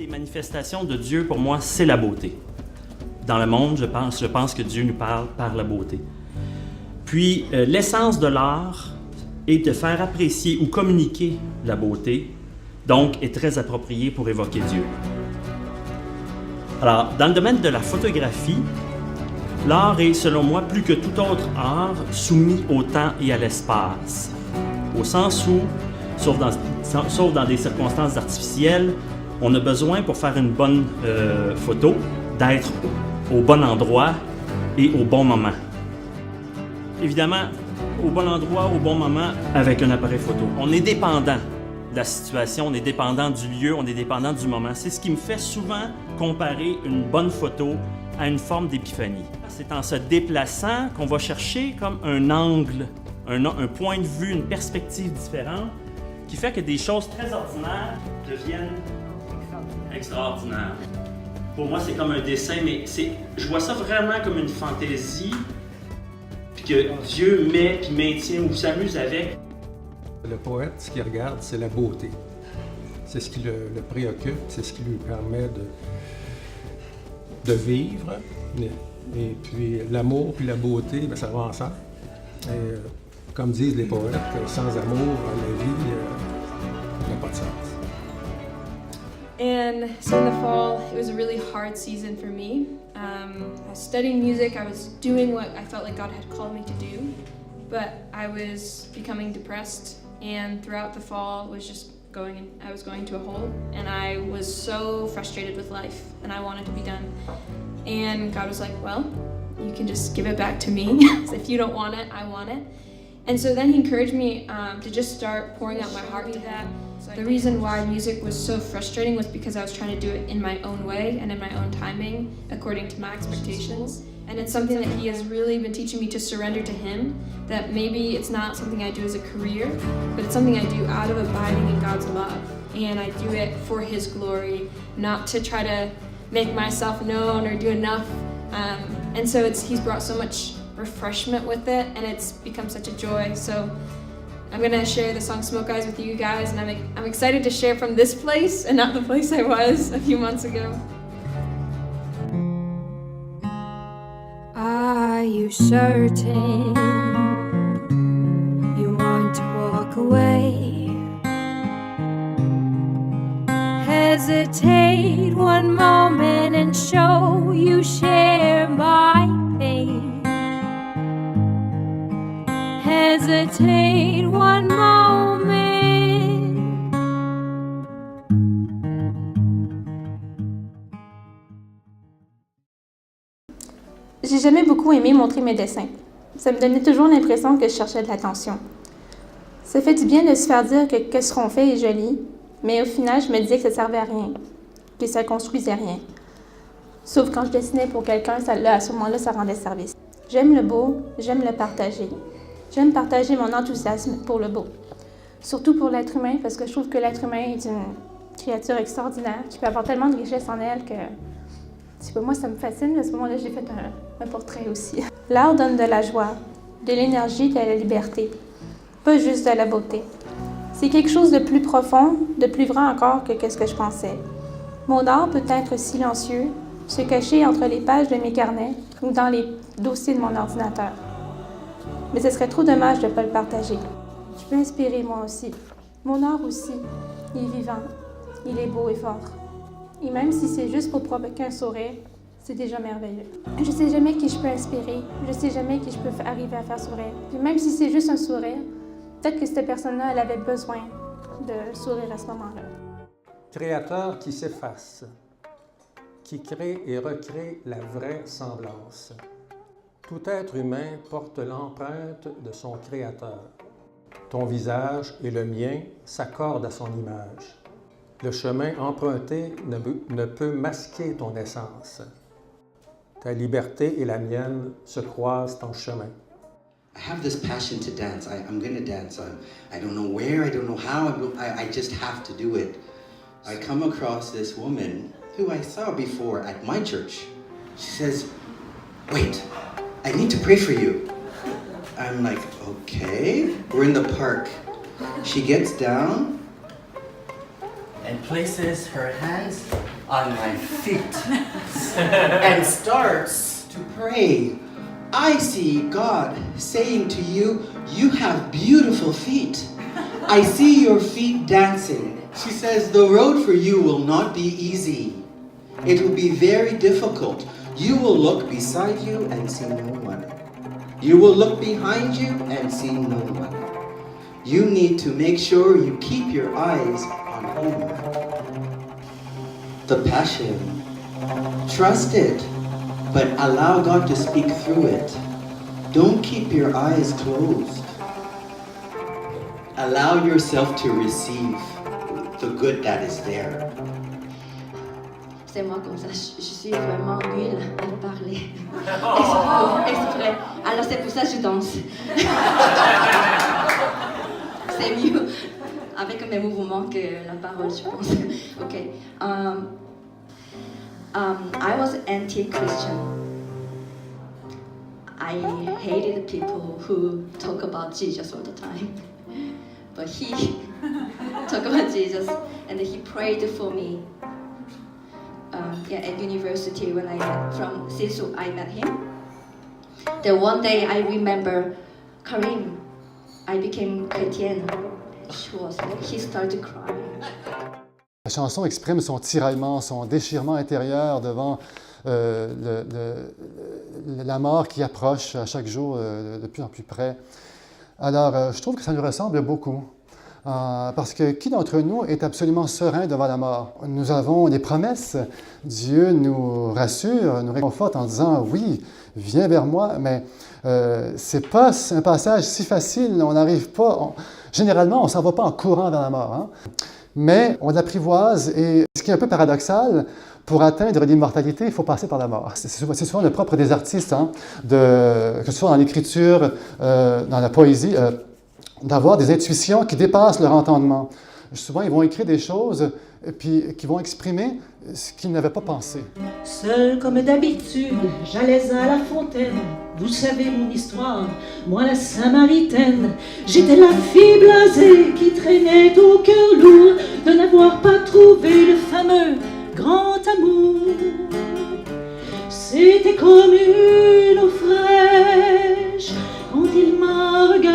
des manifestations de Dieu, pour moi, c'est la beauté. Dans le monde, je pense que Dieu nous parle par la beauté. Puis, l'essence de l'art est de faire apprécier ou communiquer la beauté, donc est très appropriée pour évoquer Dieu. Alors, dans le domaine de la photographie, l'art est, selon moi, plus que tout autre art, soumis au temps et à l'espace. Au sens où, sauf dans des circonstances artificielles, on a besoin, pour faire une bonne photo, d'être au bon endroit et au bon moment. Évidemment, au bon endroit, au bon moment, avec un appareil photo. On est dépendant de la situation, on est dépendant du lieu, on est dépendant du moment. C'est ce qui me fait souvent comparer une bonne photo à une forme d'épiphanie. C'est en se déplaçant qu'on va chercher comme un angle, un point de vue, une perspective différente qui fait que des choses très ordinaires deviennent extraordinaires. Pour moi, c'est comme un dessin, mais je vois ça vraiment comme une fantaisie, puis que Dieu met, puis maintient, ou s'amuse avec. Le poète, ce qu'il regarde, c'est la beauté. C'est ce qui le préoccupe, c'est ce qui lui permet de vivre. Et puis l'amour puis la beauté, bien, ça va ensemble. Et, comme disent les poètes, sans amour, la vie n'a pas de sens. And so in the fall, it was a really hard season for me. I was studying music, I was doing what I felt like God had called me to do, but I was becoming depressed, and throughout the fall I was going to a hole, and I was so frustrated with life, and I wanted to be done. And God was like, well, you can just give it back to me. If you don't want it, I want it. And so then he encouraged me to just start pouring out my heart to that. The reason why music was so frustrating was because I was trying to do it in my own way and in my own timing, according to my expectations. And it's something that he has really been teaching me to surrender to him, that maybe it's not something I do as a career, but it's something I do out of abiding in God's love. And I do it for his glory, not to try to make myself known or do enough. And so he's brought so much refreshment with it, and it's become such a joy. So I'm gonna share the song Smoke Eyes with you guys, and I'm excited to share from this place and not the place I was a few months ago. Are you certain you want to walk away? Hesitate one moment and show you share my pain. Hesitate one moment. J'ai jamais beaucoup aimé montrer mes dessins. Ça me donnait toujours l'impression que je cherchais de l'attention. Ça fait du bien de se faire dire que ce qu'on fait est joli, mais au final, je me disais que ça servait à rien, que ça construisait rien. Sauf quand je dessinais pour quelqu'un, à ce moment-là, ça rendait service. J'aime le beau, j'aime le partager. J'aime partager mon enthousiasme pour le beau. Surtout pour l'être humain, parce que je trouve que l'être humain est une créature extraordinaire qui peut avoir tellement de richesse en elle que, je sais pas, moi ça me fascine. À ce moment-là, j'ai fait un portrait aussi. L'art donne de la joie, de l'énergie, de la liberté, pas juste de la beauté. C'est quelque chose de plus profond, de plus vrai encore que ce que je pensais. Mon art peut être silencieux, se cacher entre les pages de mes carnets ou dans les dossiers de mon ordinateur. Mais ce serait trop dommage de ne pas le partager. Je peux inspirer moi aussi. Mon art aussi, il est vivant, il est beau et fort. Et même si c'est juste pour provoquer un sourire, c'est déjà merveilleux. Je sais jamais qui je peux inspirer, je sais jamais qui je peux arriver à faire sourire. Puis même si c'est juste un sourire, peut-être que cette personne-là, elle avait besoin de sourire à ce moment-là. Créateur qui s'efface, qui crée et recrée la vraie semblance. Tout être humain porte l'empreinte de son Créateur. Ton visage et le mien s'accordent à son image. Le chemin emprunté ne peut masquer ton essence. Ta liberté et la mienne se croisent en chemin. I have this passion to dance. I'm going to dance. I don't know where, I don't know how, I just have to do it. I come across this woman who I saw before at my church. She says, wait, I need to pray for you. I'm like, okay. We're in the park. She gets down and places her hands on my feet and starts to pray. I see God saying to you, you have beautiful feet. I see your feet dancing. She says, the road for you will not be easy. It will be very difficult. You will look beside you and see no one. You will look behind you and see no one. You need to make sure you keep your eyes on Him. The passion. Trust it, but allow God to speak through it. Don't keep your eyes closed. Allow yourself to receive the good that is there. C'est moi comme ça, je suis vraiment nulle à parler. Exprès. Alors c'est pour ça que je danse. C'est mieux avec mes mouvements que la parole, je pense. Okay. I was anti-Christian. I hated people who talk about Jesus all the time. But he talked about Jesus and he prayed for me. At university when from Sisu I met him. Then one day I remember Karim, I became chrétienne. He started crying. La chanson exprime son tiraillement, son déchirement intérieur devant la mort qui approche à chaque jour de plus en plus près. Alors, je trouve que ça nous ressemble beaucoup. Parce que qui d'entre nous est absolument serein devant la mort? Nous avons des promesses. Dieu nous rassure, nous réconforte en disant « Oui, viens vers moi », mais c'est pas un passage si facile. On n'arrive pas... généralement, on ne s'en va pas en courant vers la mort. Hein? Mais on l'apprivoise et ce qui est un peu paradoxal, pour atteindre l'immortalité, il faut passer par la mort. C'est souvent le propre des artistes, hein, que ce soit dans l'écriture, dans la poésie, d'avoir des intuitions qui dépassent leur entendement. Souvent, ils vont écrire des choses puis qui vont exprimer ce qu'ils n'avaient pas pensé. Seul comme d'habitude, j'allais à la fontaine. Vous savez mon histoire, moi la Samaritaine. J'étais la fille blasée qui traînait au cœur lourd de n'avoir pas trouvé le fameux grand amour. C'était comme une eau fraîche quand il m'a regardé.